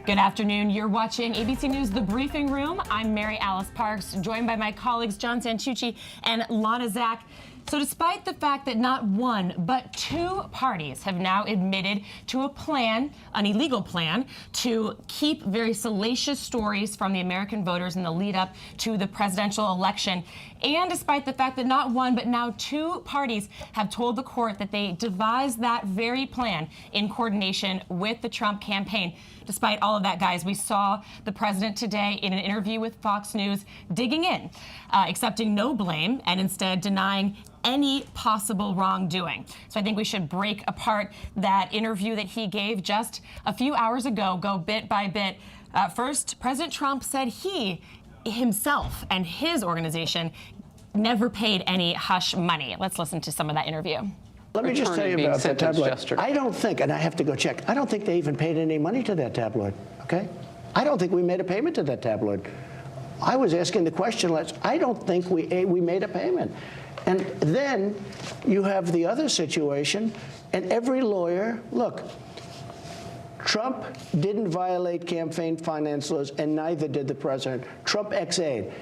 Good afternoon. You're watching ABC News The Briefing Room. I'm Mary Alice Parks, joined by my colleagues John Santucci and Lana Zach. So despite the fact that not one, but two parties have now admitted to a plan, an illegal plan, to keep very salacious stories from the American voters in the lead up to the presidential election, and despite the fact that not one, but now two parties have told the court that they devised that very plan in coordination with the Trump campaign. Despite all of that, guys, we saw the president today in an interview with Fox News digging in, accepting no blame and instead denying any possible wrongdoing. So I think we should break apart that interview that he gave just a few hours ago, go bit by bit. First, President Trump said he himself and his organization never paid any hush money. Let's listen to some of that interview. Let me just tell you about that tabloid. I don't think, and I have to go check, I don't think they even paid any money to that tabloid, okay? I don't think we made a payment to that tabloid. I was asking the question, I don't think we made a payment. And then you have the other situation, and every lawyer, look, Trump didn't violate campaign finance laws, and neither did the president. Trump ex-aid.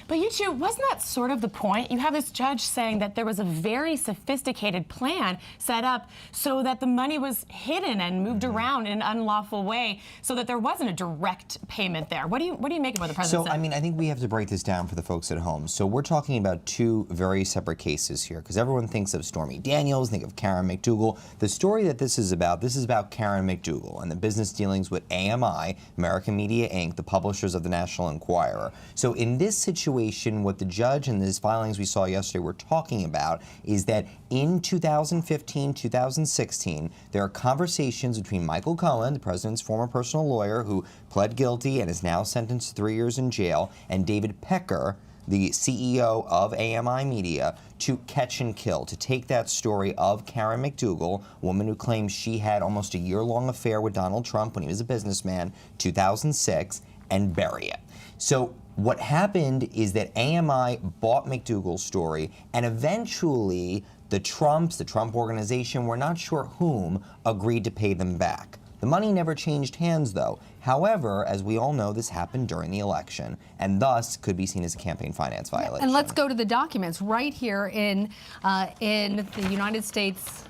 But you two, wasn't that sort of the point? You have this judge saying that there was a very sophisticated plan set up so that the money was hidden and moved around in an unlawful way, so that there wasn't a direct payment there. What do you make of what the president said? So, I mean, I think we have to break this down for the folks at home. So we're talking about two very separate cases here, because everyone thinks of Stormy Daniels, think of Karen McDougal. The story that this is about Karen McDougal and the business dealings with AMI, American Media Inc., the publishers of the National Enquirer. So in this situation, what the judge and these filings we saw yesterday were talking about is that in 2015, 2016, there are conversations between Michael Cohen, the president's former personal lawyer who pled guilty and is now sentenced to 3 years in jail, and David Pecker, the CEO of AMI Media, to catch and kill, to take that story of Karen McDougal, a woman who claims she had almost a year-long affair with Donald Trump when he was a businessman, 2006, and bury it. So what happened is that AMI bought McDougal's story, and eventually the Trump organization, we're not sure whom, agreed to pay them back. The money never changed hands, though. However, as we all know, this happened during the election, and thus could be seen as a campaign finance violation. And let's go to the documents right here in the United States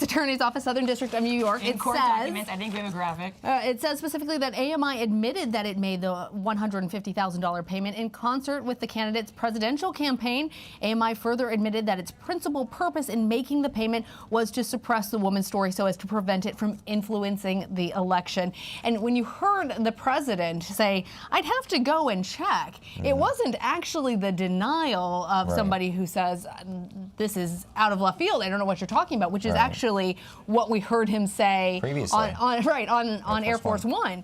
Attorney's Office, Southern District of New York. In court documents, I think we have a graphic. It says specifically that AMI admitted that it made the $150,000 payment in concert with the candidate's presidential campaign. AMI further admitted that its principal purpose in making the payment was to suppress the woman's story so as to prevent it from influencing the election. And when you heard the president say, I'd have to go and check, it wasn't actually the denial of somebody who says, this is out of left field, I don't know what you're talking about, which is actually what we heard him say previously on Air Force One.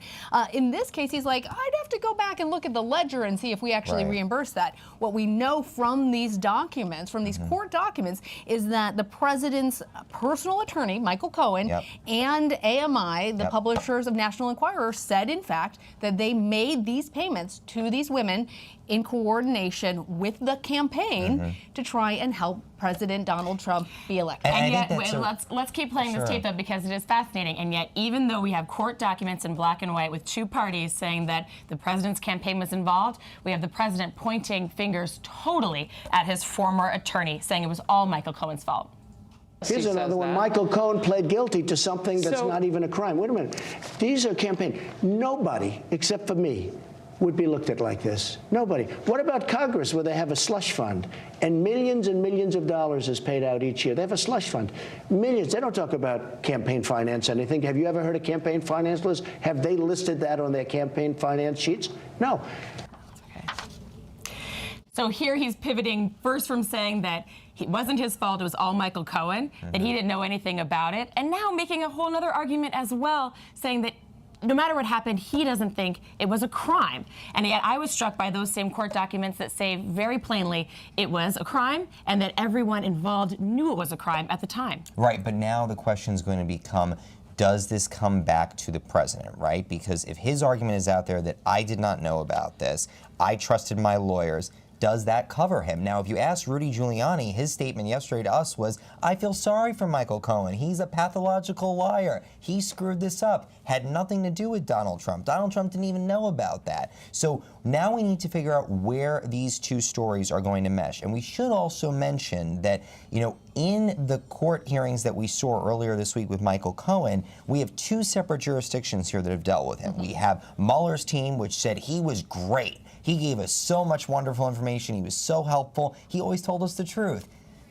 In this case, he's like, I'd have to go back and look at the ledger and see if we actually reimburse that. What we know from these documents, from these court documents, is that the president's personal attorney, Michael Cohen, and AMI, the publishers of National Enquirer, said, in fact, that they made these payments to these women in coordination with the campaign to try and help President Donald Trump be elected. And yet, let's keep playing this tape up because it is fascinating. And yet, even though we have court documents in black and white with two parties saying that the president's campaign was involved, we have the president pointing fingers totally at his former attorney, saying it was all Michael Cohen's fault. Here's another one. Michael Cohen pled guilty to something that's not even a crime. Wait a minute. These are campaign. Nobody, except for me, would be looked at like this. Nobody. What about Congress, where they have a slush fund and millions of dollars is paid out each year? They have a slush fund. Millions. They don't talk about campaign finance or anything. Have you ever heard of campaign finance list? Have they listed that on their campaign finance sheets? No. So here he's pivoting first from saying that it wasn't his fault, it was all Michael Cohen, that he didn't know anything about it, and now making a whole other argument as well, saying that no matter what happened, he doesn't think it was a crime. And yet I was struck by those same court documents that say very plainly it was a crime and that everyone involved knew it was a crime at the time. Right, but now the question is going to become, does this come back to the president, right? Because if his argument is out there that I did not know about this, I trusted my lawyers, does that cover him? Now, if you ask Rudy Giuliani, his statement yesterday to us was, I feel sorry for Michael Cohen. He's a pathological liar. He screwed this up. Had nothing to do with Donald Trump. Donald Trump didn't even know about that. So now we need to figure out where these two stories are going to mesh. And we should also mention that, in the court hearings that we saw earlier this week with Michael Cohen, we have two separate jurisdictions here that have dealt with him. We have Mueller's team, which said he was great. He gave us so much wonderful information. He was so helpful. He always told us the truth.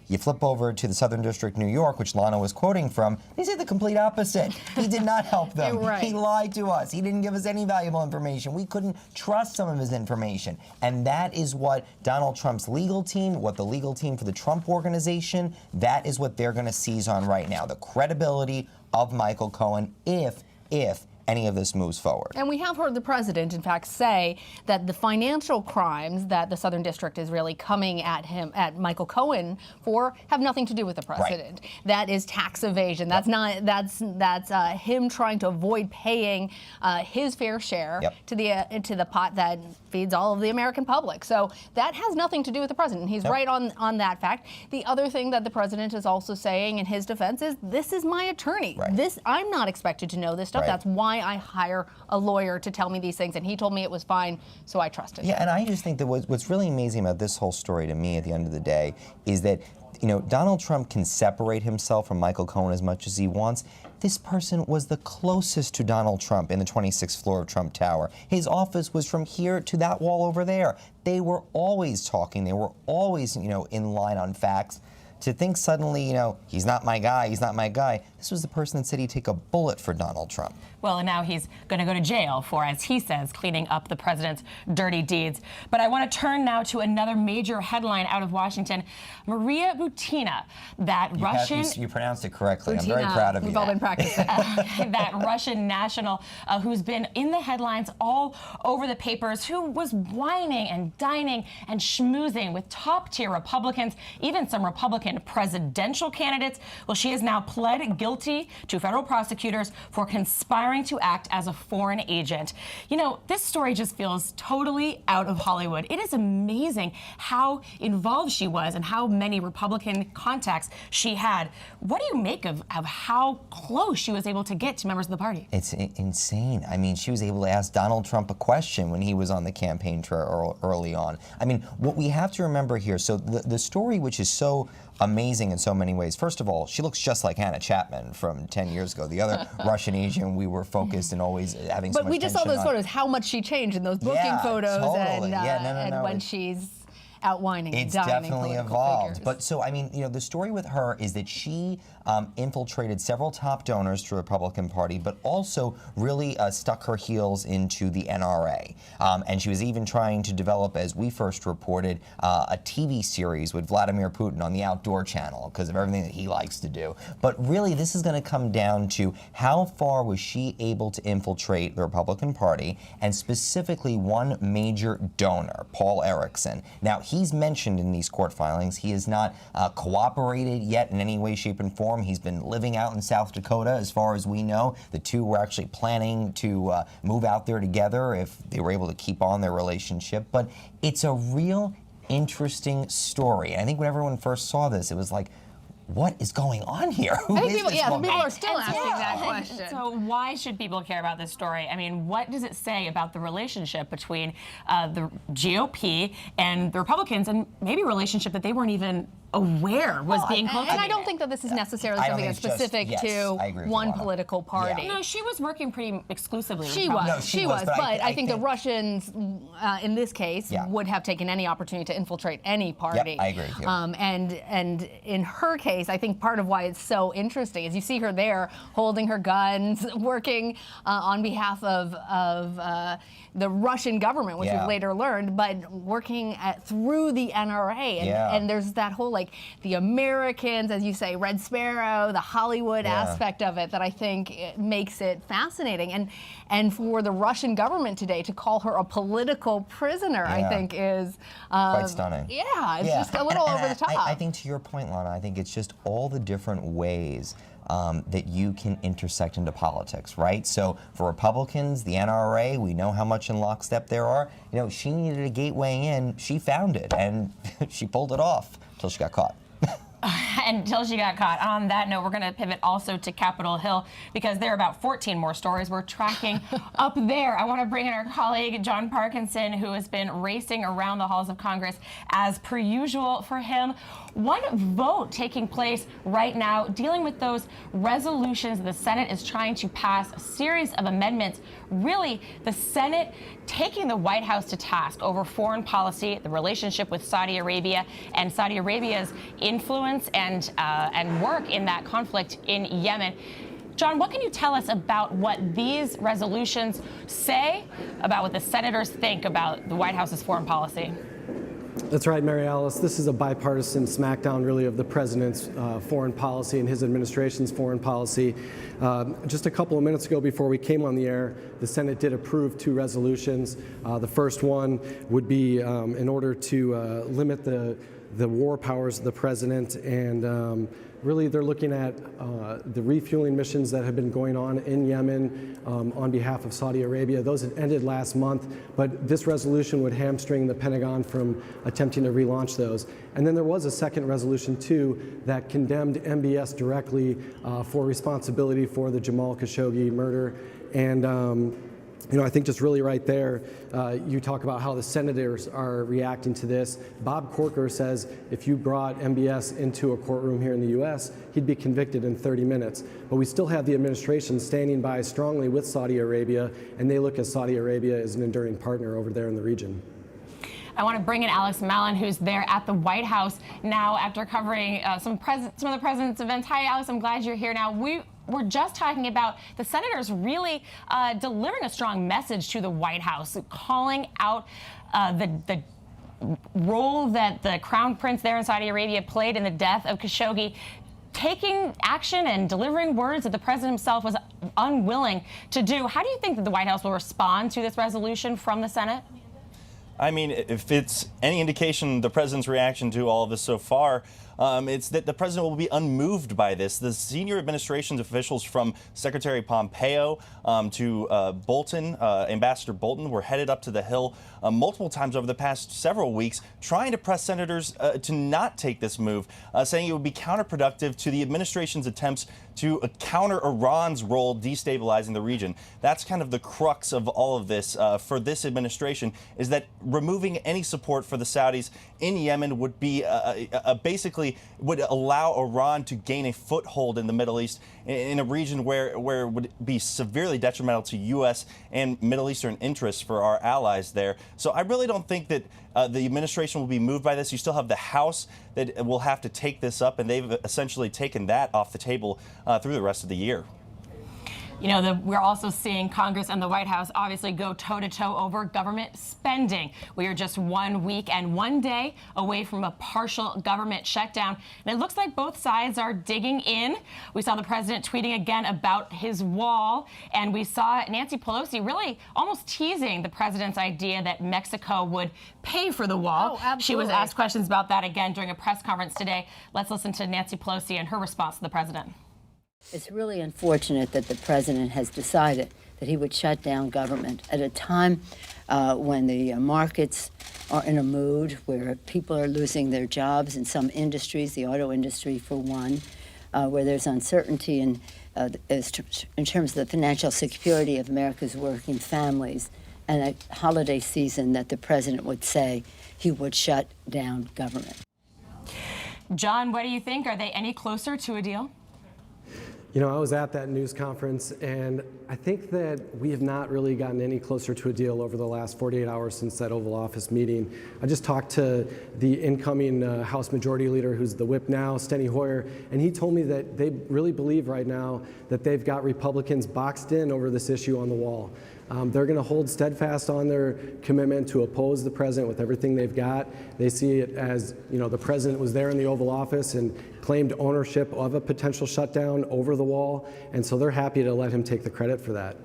You flip over to the Southern District, New York, which Lana was quoting from, he said the complete opposite. He did not help them. Right. He lied to us. He didn't give us any valuable information. We couldn't trust some of his information. And that is what Donald Trump's legal team, what the legal team for the Trump Organization, that is what they're going to seize on right now. The credibility of Michael Cohen if any of this moves forward. And we have heard the president, in fact, say that the financial crimes that the Southern District is really coming at Michael Cohen for, have nothing to do with the president. Right. That is tax evasion. That's not. That's him trying to avoid paying his fair share to the pot that feeds all of the American public. So that has nothing to do with the president. He's right on that fact. The other thing that the president is also saying in his defense is, this is my attorney. Right. I'm not expected to know this stuff. Right. That's why I hire a lawyer to tell me these things, and he told me it was fine, so I trusted him. Yeah, and I just think that what's really amazing about this whole story to me at the end of the day is that, Donald Trump can separate himself from Michael Cohen as much as he wants. This person was the closest to Donald Trump in the 26th floor of Trump Tower. His office was from here to that wall over there. They were always talking. They were always, in line on facts. To think suddenly, he's not my guy, he's not my guy. This was the person that said he'd take a bullet for Donald Trump. Well, and now he's going to go to jail for, as he says, cleaning up the president's dirty deeds. But I want to turn now to another major headline out of Washington. Maria Butina, that Russian... You pronounced it correctly. Butina. I'm very proud of you. We've all been practicing. That Russian national who's been in the headlines all over the papers, who was whining and dining and schmoozing with top-tier Republicans, even some Republican presidential candidates. Well, she has now pled guilty to federal prosecutors for conspiring to act as a foreign agent. This story just feels totally out of Hollywood. It is amazing how involved she was and how many Republican contacts she had. What do you make of how close she was able to get to members of the party? It's insane. I mean, she was able to ask Donald Trump a question when he was on the campaign trail early on. I mean, what we have to remember here, so the story, which is so amazing in so many ways. First of all, she looks just like Hannah Chapman from 10 years ago, the other Russian Asian we were focused and always having so much But we just saw those on. photos, how much she changed in those booking photos, totally. and when she's out whining and it's dining definitely political evolved. figures. But so, I mean, the story with her is that she infiltrated several top donors to the Republican Party, but also really stuck her heels into the NRA. And she was even trying to develop, as we first reported, a TV series with Vladimir Putin on the Outdoor Channel because of everything that he likes to do. But really, this is going to come down to how far was she able to infiltrate the Republican Party, and specifically one major donor, Paul Erickson. Now, he's mentioned in these court filings. He has not cooperated yet in any way, shape, and form. He's been living out in South Dakota, as far as we know. The two were actually planning to move out there together if they were able to keep on their relationship. But it's a real interesting story. I think when everyone first saw this, it was like, what is going on here? I think people are still asking that Yeah. question. So why should people care about this story? I mean, what does it say about the relationship between the GOP and the Republicans, and maybe a relationship that they weren't even aware was being cultivated? And I don't think that this is necessarily something that's specific to one political party. No, she was working pretty exclusively with She Republicans. was. She was. But I think the Russians, in this case, would have taken any opportunity to infiltrate any party. Yep, I agree with you. And in her case, I think part of why it's so interesting is you see her there holding her guns, working on behalf of the Russian government, which we've later learned, but working through the NRA. And there's that whole, like, the Americans, as you say, Red Sparrow, the Hollywood aspect of it that I think makes it fascinating. And for the Russian government today to call her a political prisoner, I think is quite stunning. Yeah, it's just a little over the top. I think, to your point, Lana, I think it's just all the different ways that you can intersect into politics, right? So for Republicans, the NRA, we know how much in lockstep there are. You know, she needed a gateway in. She found it, and she pulled it off until she got caught. Until she got caught. On that note, we're going to pivot also to Capitol Hill because there are about 14 more stories we're tracking up there. I want to bring in our colleague, John Parkinson, who has been racing around the halls of Congress as per usual for him. One vote taking place right now dealing with those resolutions the Senate is trying to pass, a series of amendments. Really, the Senate taking the White House to task over foreign policy, the relationship with Saudi Arabia, and Saudi Arabia's influence and work in that conflict in Yemen. John, what can you tell us about what these resolutions say about what the senators think about the White House's foreign policy? That's right, Mary Alice. This is a bipartisan smackdown, really, of the president's foreign policy and his administration's foreign policy. Just a couple of minutes ago, before we came on the air, the Senate did approve 2 resolutions. The first one would be in order to limit the war powers of the president, and really they're looking at the refueling missions that have been going on in Yemen on behalf of Saudi Arabia. Those had ended last month, but this resolution would hamstring the Pentagon from attempting to relaunch those. And then there was a second resolution too that condemned MBS directly for responsibility for the Jamal Khashoggi murder. And you know, I think just really right there, you talk about how the senators are reacting to this. Bob Corker says if you brought MBS into a courtroom here in the U.S., he'd be convicted in 30 minutes. But we still have the administration standing by strongly with Saudi Arabia, and they look at Saudi Arabia as an enduring partner over there in the region. I want to bring in Alex Mallon, who's there at the White House now after covering some of the president's events. Hi, Alex. I'm glad you're here now. We're just talking about the senators really delivering a strong message to the White House, calling out the role that the Crown Prince there in Saudi Arabia played in the death of Khashoggi, taking action and delivering words that the president himself was unwilling to do. How do you think that the White House will respond to this resolution from the Senate? I mean, if it's any indication, the president's reaction to all of this so far, it's that the president will be unmoved by this. The senior administration's officials, from Secretary Pompeo to Bolton, Ambassador Bolton, were headed up to the Hill multiple times over the past several weeks, trying to press senators to not take this move, saying it would be counterproductive to the administration's attempts to counter Iran's role destabilizing the region. That's kind of the crux of all of this for this administration, is that removing any support for the Saudis in Yemen would be basically would allow Iran to gain a foothold in the Middle East, in a region where it would be severely detrimental to U.S. and Middle Eastern interests for our allies there. So I really don't think that the administration will be moved by this. You still have the House that will have to take this up, and they've essentially taken that off the table through the rest of the year. You know, we're also seeing Congress and the White House obviously go toe-to-toe over government spending. We are just 1 week and 1 day away from a partial government shutdown. And it looks like both sides are digging in. We saw the president tweeting again about his wall. And we saw Nancy Pelosi really almost teasing the president's idea that Mexico would pay for the wall. Oh, absolutely. She was asked questions about that again during a press conference today. Let's listen to Nancy Pelosi and her response to the president. It's really unfortunate that the president has decided that he would shut down government at a time when the markets are in a mood where people are losing their jobs in some industries, the auto industry for one, where there's uncertainty in terms of the financial security of America's working families, and a holiday season that the president would say he would shut down government. John, what do you think? Are they any closer to a deal? You know, I was at that news conference, and I think that we have not really gotten any closer to a deal over the last 48 hours since that Oval Office meeting. I just talked to the incoming House Majority Leader, who's the whip now, Steny Hoyer, and he told me that they really believe right now that they've got Republicans boxed in over this issue on the wall. They're going to hold steadfast on their commitment to oppose the president with everything they've got. They see it as, you know, the president was there in the Oval Office and claimed ownership of a potential shutdown over the wall, and so they're happy to let him take the credit for that.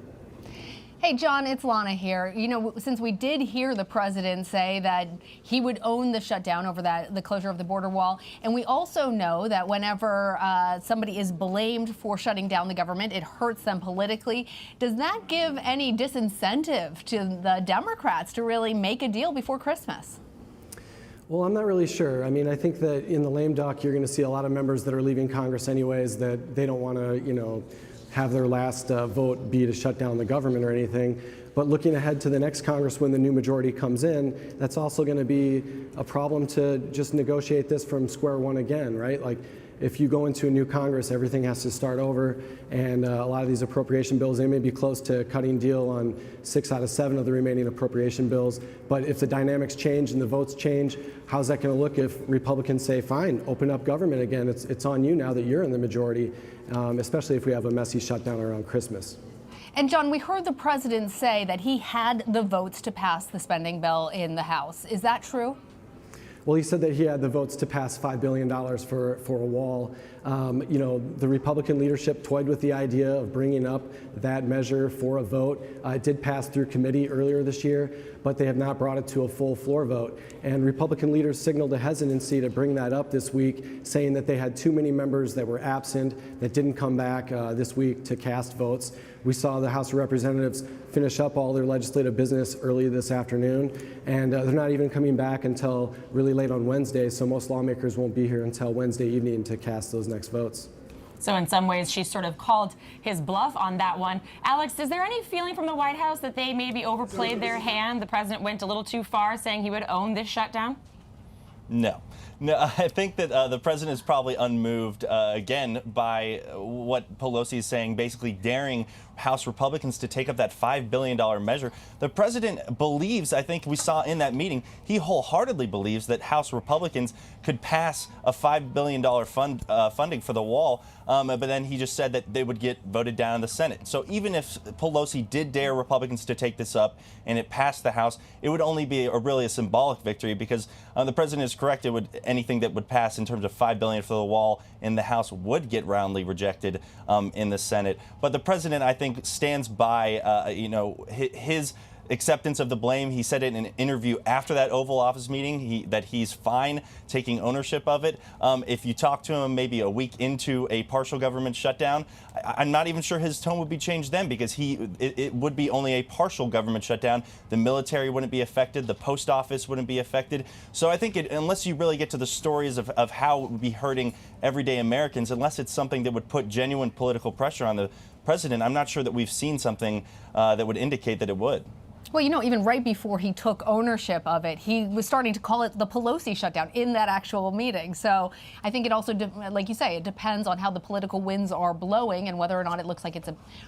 Hey, John, it's Lana here. You know, since we did hear the president say that he would own the shutdown over the closure of the border wall, and we also know that whenever somebody is blamed for shutting down the government, it hurts them politically. Does that give any disincentive to the Democrats to really make a deal before Christmas? Well, I'm not really sure. I mean, I think that in the lame duck, you're going to see a lot of members that are leaving Congress anyways that they don't want to, have their last vote be to shut down the government or anything. But looking ahead to the next Congress when the new majority comes in, that's also going to be a problem to just negotiate this from square one again, right? Like, if you go into a new Congress, everything has to start over, and a lot of these appropriation bills, they may be close to cutting deal on 6 out of 7 of the remaining appropriation bills. But if the dynamics change and the votes change, how's that going to look if Republicans say, fine, open up government again? It's on you now that you're in the majority, especially if we have a messy shutdown around Christmas. And John, we heard the president say that he had the votes to pass the spending bill in the House. Is that true? Well, he said that he had the votes to pass $5 billion for a wall. The Republican leadership toyed with the idea of bringing up that measure for a vote. It did pass through committee earlier this year, but they have not brought it to a full floor vote. And Republican leaders signaled a hesitancy to bring that up this week, saying that they had too many members that were absent, that didn't come back this week to cast votes. We saw the House of Representatives finish up all their legislative business early this afternoon, and they're not even coming back until really late on Wednesday, so most lawmakers won't be here until Wednesday evening to cast those next votes. So in some ways, she sort of called his bluff on that one. Alex, is there any feeling from the White House that they maybe overplayed their hand? The president went a little too far, saying he would own this shutdown? No, I think that the president is probably unmoved again by what Pelosi is saying, basically daring House Republicans to take up that $5 billion measure. The president believes, I think we saw in that meeting, he wholeheartedly believes that House Republicans could pass a $5 billion funding for the wall, but then he just said that they would get voted down in the Senate. So even if Pelosi did dare Republicans to take this up and it passed the House, it would only be really a symbolic victory, because the president is correct. Anything that would pass in terms of $5 billion for the wall in the House would get roundly rejected in the Senate. But the president, I think, stands by his acceptance of the blame. He said it in an interview after that Oval Office meeting that he's fine taking ownership of it. If you talk to him maybe a week into a partial government shutdown, I'm not even sure his tone would be changed then, because it would be only a partial government shutdown. The military wouldn't be affected. The post office wouldn't be affected. So I think unless you really get to the stories of how it would be hurting everyday Americans, unless it's something that would put genuine political pressure on the president, I'm not sure that we've seen something that would indicate that it would. Well, even right before he took ownership of it, he was starting to call it the Pelosi shutdown in that actual meeting. So I think it also, like you say, it depends on how the political winds are blowing and whether or not it looks like it's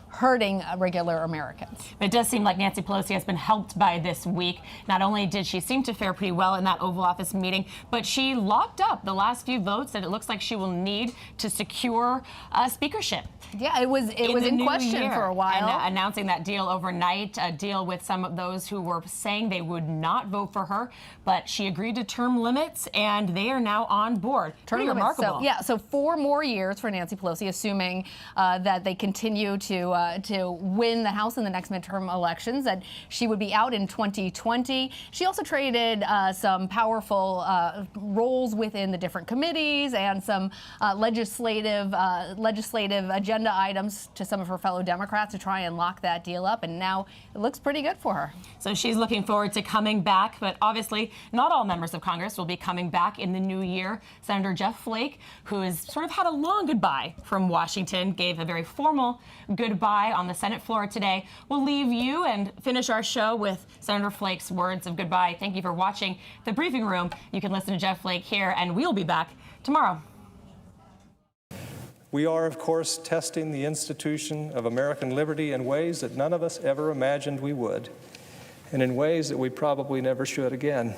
hurting regular Americans. It does seem like Nancy Pelosi has been helped by this week. Not only did she seem to fare pretty well in that Oval Office meeting, but she locked up the last few votes that it looks like she will need to secure speakership. Yeah, it was in question for a while. And announcing that deal overnight, a deal with some of those who were saying they would not vote for her, but she agreed to term limits, and they are now on board. Pretty remarkable. So 4 more years for Nancy Pelosi, assuming that they continue to win the House in the next midterm elections, that she would be out in 2020. She also traded some powerful roles within the different committees and some legislative agenda items to some of her fellow Democrats to try and lock that deal up, and now it looks pretty good for her. So she's looking forward to coming back, but obviously not all members of Congress will be coming back in the new year. Senator Jeff Flake, who has sort of had a long goodbye from Washington, gave a very formal goodbye on the Senate floor today. We'll leave you and finish our show with Senator Flake's words of goodbye. Thank you for watching The Briefing Room. You can listen to Jeff Flake here, and we'll be back tomorrow. We are, of course, testing the institution of American liberty in ways that none of us ever imagined we would, and in ways that we probably never should again.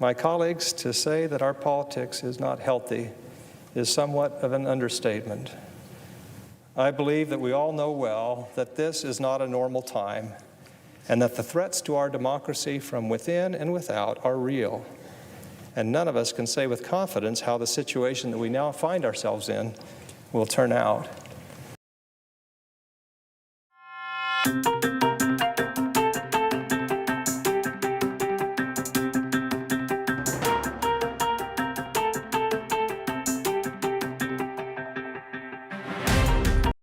My colleagues, to say that our politics is not healthy is somewhat of an understatement. I believe that we all know well that this is not a normal time, and that the threats to our democracy from within and without are real. And none of us can say with confidence how the situation that we now find ourselves in will turn out. Bye.